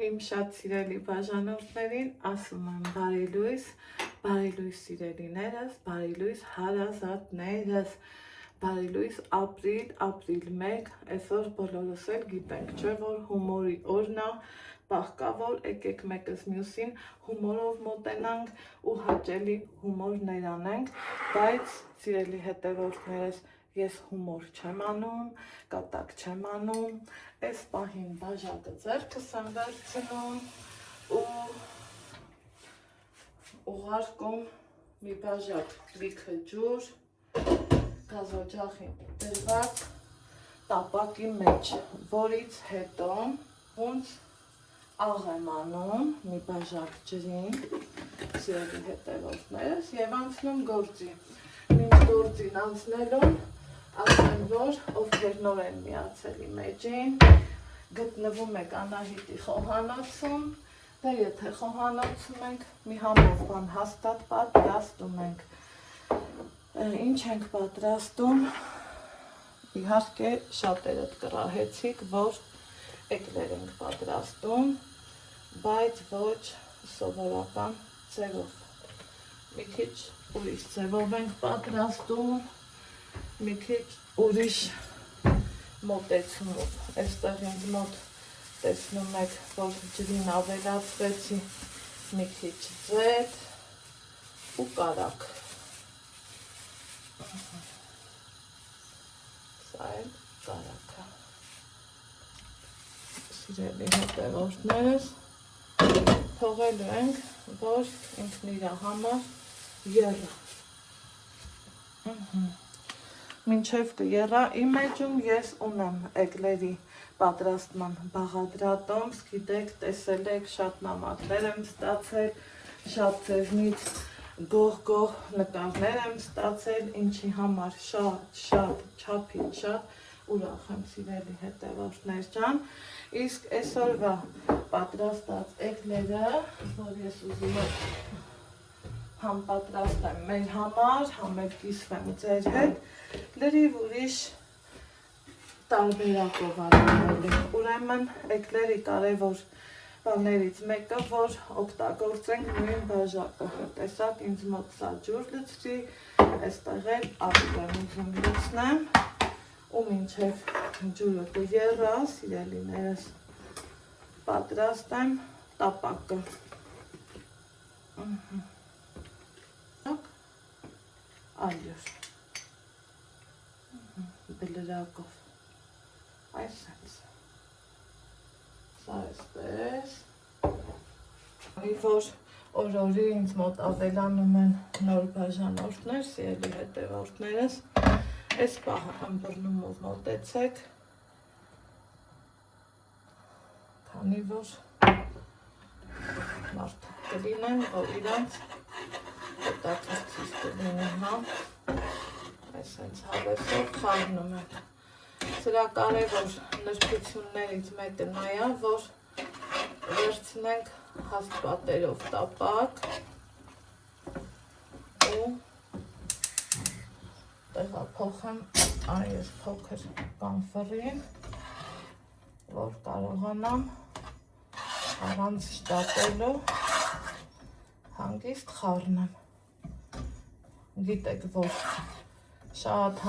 Իմ շատ սիրելի բաժանորդներին ասում եմ բարի լույս սիրելիներս, բարի լույս հարազատներս, բարի լույս ապրիլ 1, այսօր բոլորս էլ գիտենք, չէ՞ որ հումորի օրն է, պահկա որ եկեք մեկս մյուսին հումորով մոտենանք ու հաճելի հումորներ անենք, բայց սիրելի հետևորդներս, ես հումոր չեմ անում, կատակ չեմ անում, այս պահին բաժակը ձեռքս եմ վերցնում ու ուղարկում մի բաժակ լիքը ջուր գազօջախին դրված տապակի մեջ, որից հետո ոնց աղ եմ անում մի բաժակ ջրին, սիրելի հետևորդներս, եւ անցնում գործի։ Մինչ գործին անցնելուն ասեմ, որ ովքեր նոր են միացել իմ էջին, գտնվում եք Անահիտի խոհանոցում, դե եթե խոհանոցում ենք, մի համով բան հաստատ պատրաստում ենք։ Ինչ ենք պատրաստում, իհարկե շատերդ կռահեցիք, որ էկլեր ենք պատրաստում, բայց ոչ սովորական ձևով։ Մի քիչ ուրիշ ձևով ենք պատրաստում, մի քիչ ուրիշ մոտեցումով։ Այստեղ ինձ մոտ տեսնում եք, որ ջրին ավելացրեցի մի քիչ ձետ ու կարակ։ Սա էլ կարակը։ Սիրելի հետևորդներս, թողելու ենք, որ ինքն իր համար եռա։ Մինչև կեռա իմ էջում ես ունեմ էկլերի պատրաստման բաղադրատոմս, գիտեք, տեսել եք, շատ նամակներ եմ ստացել, շատ ձեզնից գող նկարներ եմ ստացել, ինչի համար շատ չափից շատ ուրախ եմ, սիրելի հետևորդներ ջան, իսկ այսօրվա պատրաստած էկլերը, որ ես ուզում եմ համ պատրաստեմ մեր համար, համ էլ կիսվեմ ձեր հետ, լրիվ ուրիշ տարբերակով արվել է։ Ուրեմն էկլերի կարևոր բաներից մեկը, որ օգտագործենք նույն բաժակը։ Տեսակ ինձ մոտ սա ջուր լցրի, այստեղ էլ աղ եմ ուզում լցնեմ ու մինչև ջուրը կեռա, սիրելիներս, պատրաստեմ տապակը։ Ալյուր բլրակով, այսպես, սա այսպես, որ օր-օրի ինձ մոտ ավելանում են նոր բաժանորդներ, սիրելի հետևորդներս, այս պահը ըմբռնումով մոտեցեք, քանի որ մարդիկ կլինեն, որ իրանց հետաքրքիր կլինի, հա, այսպես հավեսով խառնում եմ։ Սրա կարևոր նրբություններից մեկը նա է, որ վերցնենք հաստ պատերով տապակ ու տեղափոխեմ այս փոքր կանֆռին, որ կարողանամ առանց շտապելու հանգիստ խառնեմ։ Գիտեք, որ շատ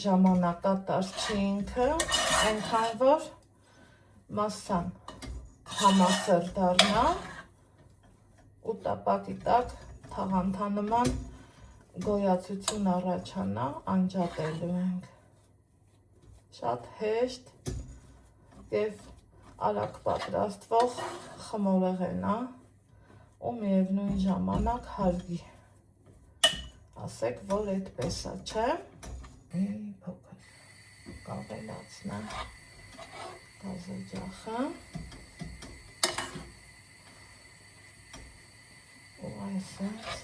ժամանակատար չի ինքը, այնքան որ մասսան համասեր դառնա ու տապակի տակ թաղանթանման գոյացություն առաջանա, անջատելու ենք։ Շատ հեշտ և արագ պատրաստվող խմորեղեն է ու միևնույն ժամանակ հարգի։ Ասեք, որ այդպես է, չէ՞։ Փոքր կավելացնեմ գազօջախը ու այսպես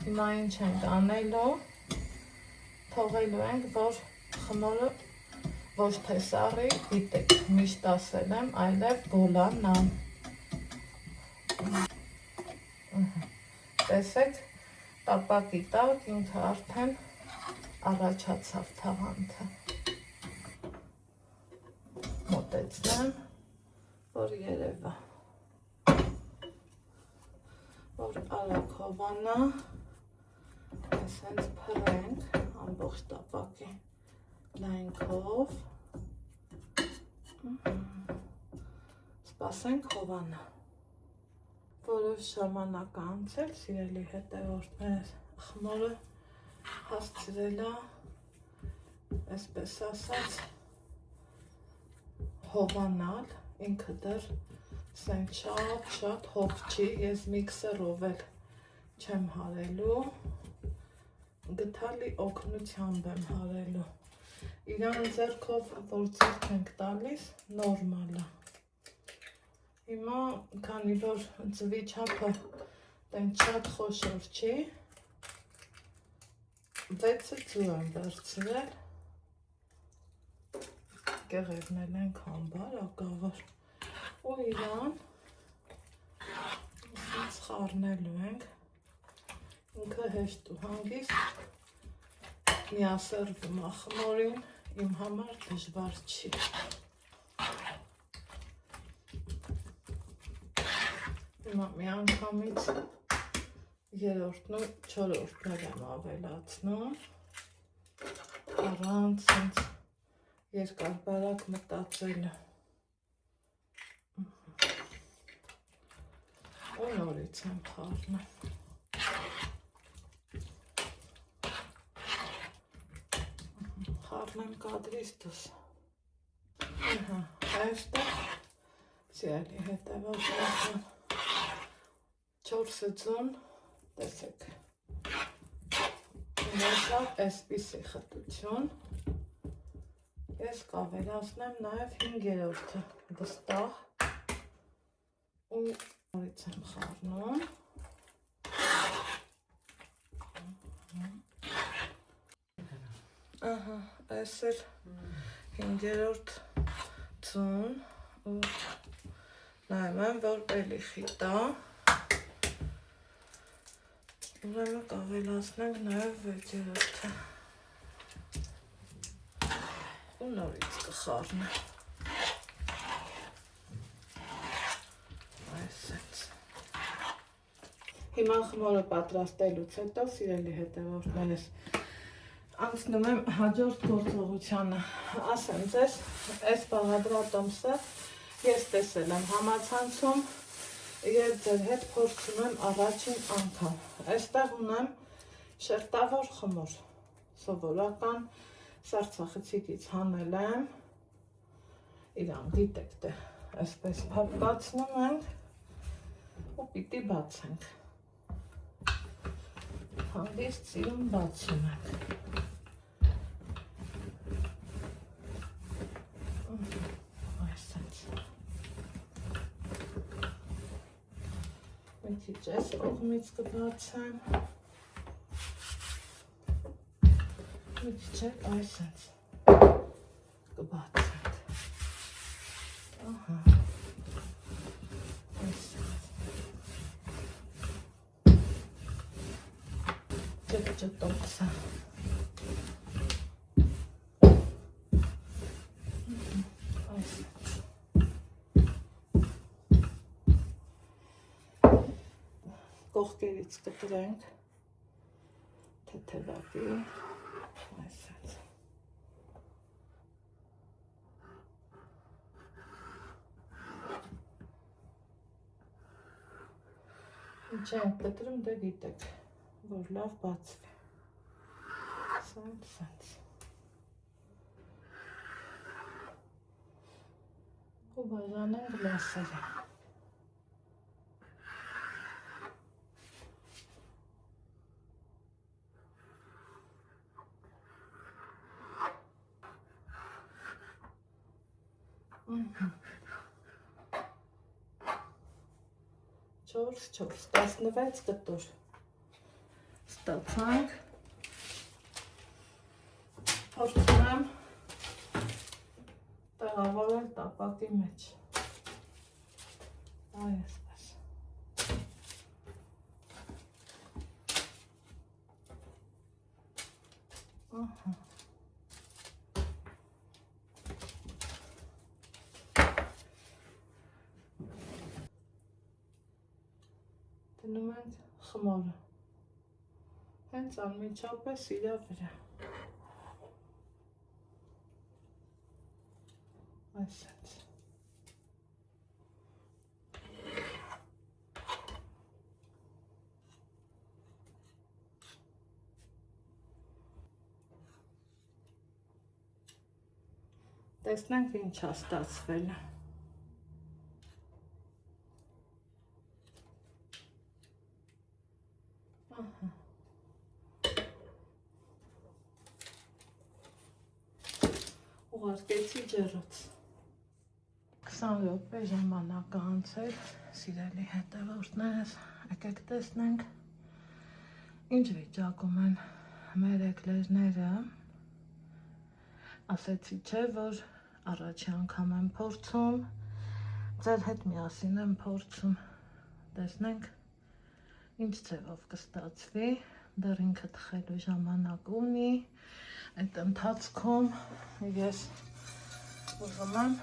հիմա ինչ ենք անելու, թողելու ենք, որ խմորը ոչ թե սառի, գիտեք, միշտ ասել եմ, այլև գոլանա։ Տեսեք, տապակի տակ ինքը արդեն առաջացավ թաղանթը։ մոտեցնեմ, որ երևա, որ արագ հովանա, ես հենց փռենք ամբողջ տապակի լայնքով, սպասենք հովանա, որով ժամանակ անցել, սիրելի հետևորդներ, խմորը հասցրել է, այսպես ասած, հովանալ, ինքը դեռ սեն շատ հով չի, ես միքսերով էլ չեմ հարելու, գթալի օգնությամբ եմ հարելու, իրան ձեռքով, որ ձեռք ենք տալիս, նորմալ է, հիմա, քանի որ ձվի չափը տենց շատ խոշոր չի, 6 ձու եմ վերցրել, գեղերնել ենք համբար, ակավոր, ու իրան ասենց խառնելու ենք, ինքը հեշտ ու հանգիստ միասերվում է խմորին, իմ համար դժվար չի։ Հիմա մի անգամից երրորդն ու չորրորդներ եմ ավելացնում, առանց ինձ երկար բարակ մտածելը, ու նորից եմ խառնում, խառնեմ կադրից դուս, այստեղ սիրելի հետևորդներ, 4 ձուն, տեսեք, ունեցավ այսպիսի խտություն, ես կավելացնեմ նաև 5-րդը վստահ ու նորից եմ խառնում, այս էր 5-րդ ձուն ու նայում եմ, որ էլի խիտ է, ուրեմն կավելացնենք նաև 6-րդը ու նորից կխառնեմ, այսպես, հիմա խմորը պատրաստելուց հետո, սիրելի հետևորդներս, անցնում եմ հաջորդ գործողությանը, ասեմ ձեզ, այս բաղադրատոմսը ես տեսել եմ համացանցում և ձեր հետ փորձում եմ առաջին անգամ, այստեղ ունեմ շերտավոր խմոր, սովորական սառցախցիկից հանել եմ, իրան գիտեք թե, այսպես բացնում ենք ու պիտի բացենք, հանգիստ սիրուն բացում ենք, մի քիչ այս կողմից կբացեմ, մի քիչ էլ այսպես կբացենք, այսպես, ճտոքսա, կողքերից կտրենք, թեթևակի, այսպես, ինչ ենք կտրում, դե գիտեք, որ լավ բացվի, սենց, ու բաժանենք լասերը, չորս, 16 կտոր ստացանք, փորձում եմ տեղավորել տապակի մեջ, այսպես, դնում ենք խմորը։ Հենց անմիջապես իրա վրա։ Այսպես։ Տեսնենք ինչ է ստացվել։ Ահա։ Ուղարկեցի ջեռոց։ 20 րոպե ժամանակ անցել, սիրելի հետևորդներս, եկեք տեսնենք ինչ վիճակում են մեր էկլերները։ Ասեցի չէ, որ առաջի անգամ եմ փորձում, ձեր հետ միասին եմ փորձում, տեսնենք ինչ ձևով կստացվի, դեռ ինքը թխելու ժամանակ ունի, այդ ընթացքում ես ուզում եմ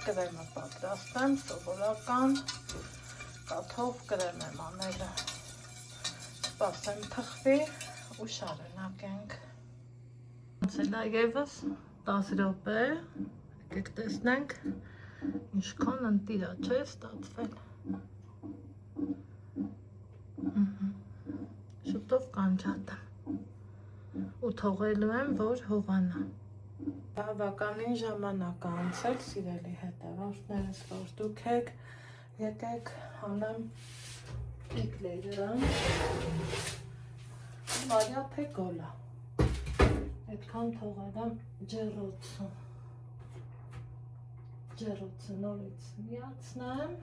կրեմը պատրաստեմ, սովորական կաթով կրեմ եմ անելը, սպասեմ թխվի ու շարունակենք։ Անցել է ևս 10 րոպե, եկեք տեսնենք ինչքան ընտիր է, չէ՞ ստացվել։ Շուտով կանջատեմ ու թողելու եմ, որ հովանա։ Բավականին ժամանակ է անցել, սիրելի հետևորդներս, որ դուք եք, եկեք հանեմ էկլերը, վարյա թե գոլա, այդքան թողել եմ ջեռոցում։ Ջեռոցը նորից միացնեմ,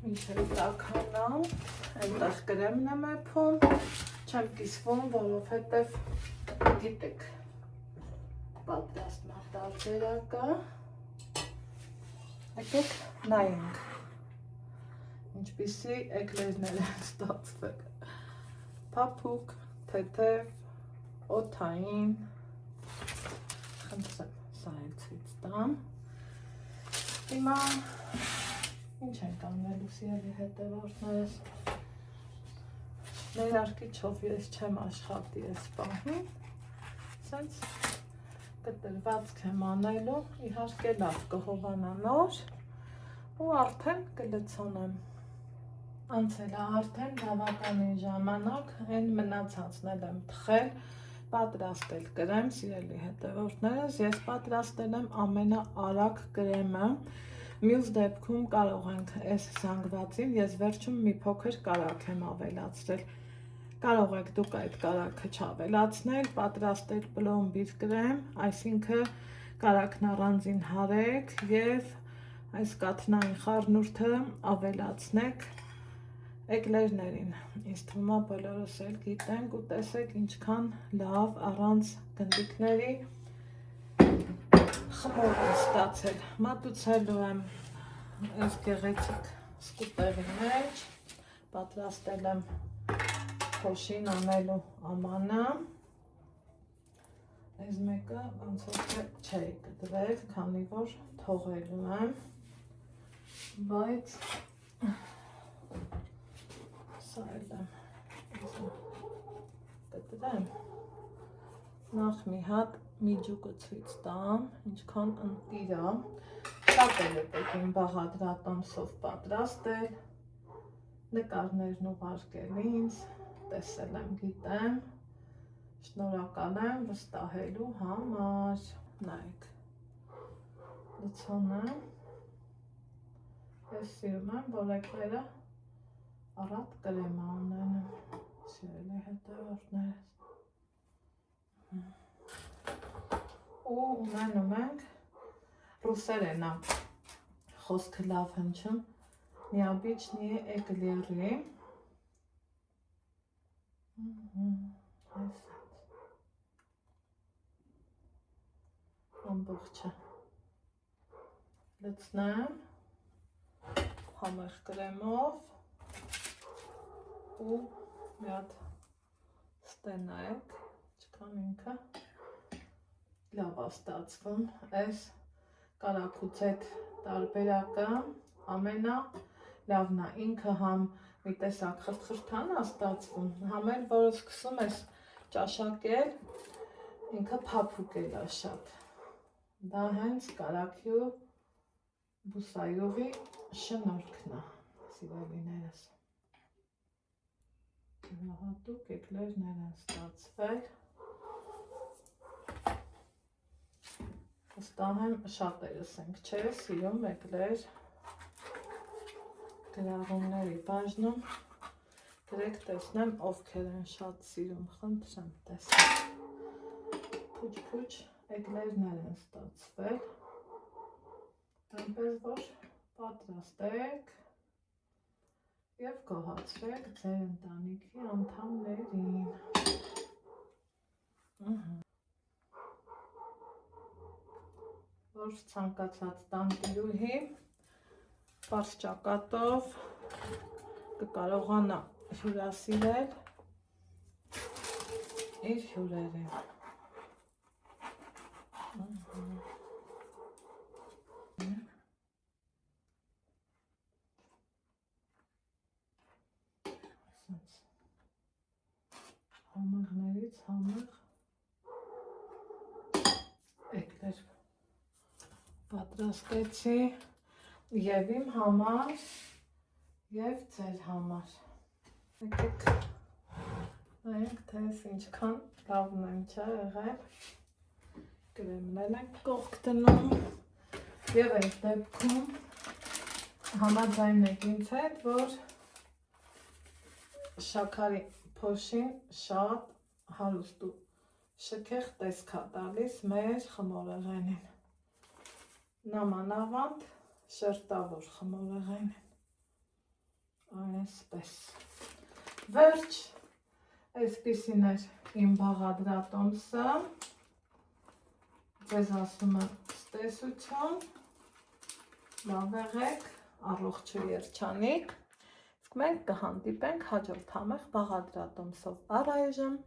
մինչև տաքանա, այնտեղ կրեմն եմ էփում, չեմ կիսվում, որովհետև գիտեք, պատրաստման տարբերակը, եկեք նայենք, ինչպիսի էկլերներ են ստացվել, փափուկ, թեթև, օդային, խնդրեմ, սա էլ ցույց տամ։ Հիմա ինչ ենք անելու, սիրելի հետևորդներս, ներարկիչով ես չեմ աշխատի այս պահին, սենց կտրվածք եմ անելու, իհարկե լավ կհովանա նոր ու արդեն կլցոնեմ։ Անցել է արդեն բավականին ժամանակ, այն մնացածն եմ թխել, պատրաստել կրեմ, սիրելի հետևորդներս, ես պատրաստել եմ ամենաարագ կրեմը, մյուս դեպքում կարող ենք այս զանգվածին, ես վերջում մի փոքր կարագ եմ ավելացրել, կարող եք դուք այդ կարագը չավելացնել, պատրաստել պլոմբիր կրեմ, այսինքն կարագն առանձին հարեք և այս կաթնային խառնուրդը ավելացնեք էկլերներին, ինձ թվում է բոլորս էլ գիտենք ու տեսեք ինչքան լավ առանց գնդիկների խմոր է ստացել, մատուցելու եմ այս գեղեցիկ սկուտերի մեջ, պատրաստել եմ փոշին անելու ամանը, այս մեկը ոնց որ չէի կտրել, քանի որ թողելու եմ, բայց սա էլ եմ կտրեմ, նախ մի հատ միջուկը ցույց տամ, ինչքան ընտիր է, շատ էլ է պետք բաղադրատոմսով պատրաստել, նկարներն ուղարկել ինձ, տեսել եմ, գիտեմ, շնորհակալ եմ վստահելու համար, նայեք, լցոնեմ, ես սիրում եմ, որ էկլերը առատ կրեմ ունենում, սիրելի հետևորդներս, ու ունենում ենք ռուսերեն է խոսքը լավ հնչում, необычные էկլերի, ամբողջը լցնեմ համեղ կրեմով ու մի հատ ստենայեք, չկան ինքը լավ է ստացվում, այս կարագուց այդ տարբերակը ամենա լավն է, ինքը համ մի տեսակ խրթխրթան է ստացվում, համել որ սկսում ես ճաշակել, ինքը փափուկել է շատ։ Դա հենց կարագյու բուսայուղի շնորհքն է, սիրելիներս։ Հատուկ էկլերներ են ստացվել։ Վստահ եմ շատերս ենք, չէ, սիրում էկլեր գրառումների բաժնում, գրեք տեսնեմ ովքեր են շատ սիրում, խնդրեմ տեսնեմ։ Փուչ-փուչ էկլերներ են ստացվել, այնպես որ պատրաստեք և գոհացրեք ձեր ընտանիքի անդամներին։ Որ ցանկացած տանտիրուհի պարզ ճակատով կկարողանա հյուրասիրել իր հյուրերին։ Համեղներից համեղ էկլեր պատրաստեցի և իմ համար, և ձեր համար։ Եկեք նայենք, թե ինչքան լավն եմ չէ եղել։ Կրեմն ենք կողք դնում և այս դեպքում համաձայն եք ինձ հետ, որ շաքարի փոշին շատ հարուստ ու շքեղ տեսք է տալիս մեր խմորեղենին։ Նամանավանդ շերտավոր խմորեղենին։ Այսպես։ Վերջ, այսպիսին էր իմ բաղադրատոմսը։ Ձեզ ասում եմ ցտեսություն, լավ եղեք, առողջ ու երջանիկ։ Մենք կհանդիպենք հաջորդ համեղ բաղադրատոմսով։ Առայժմ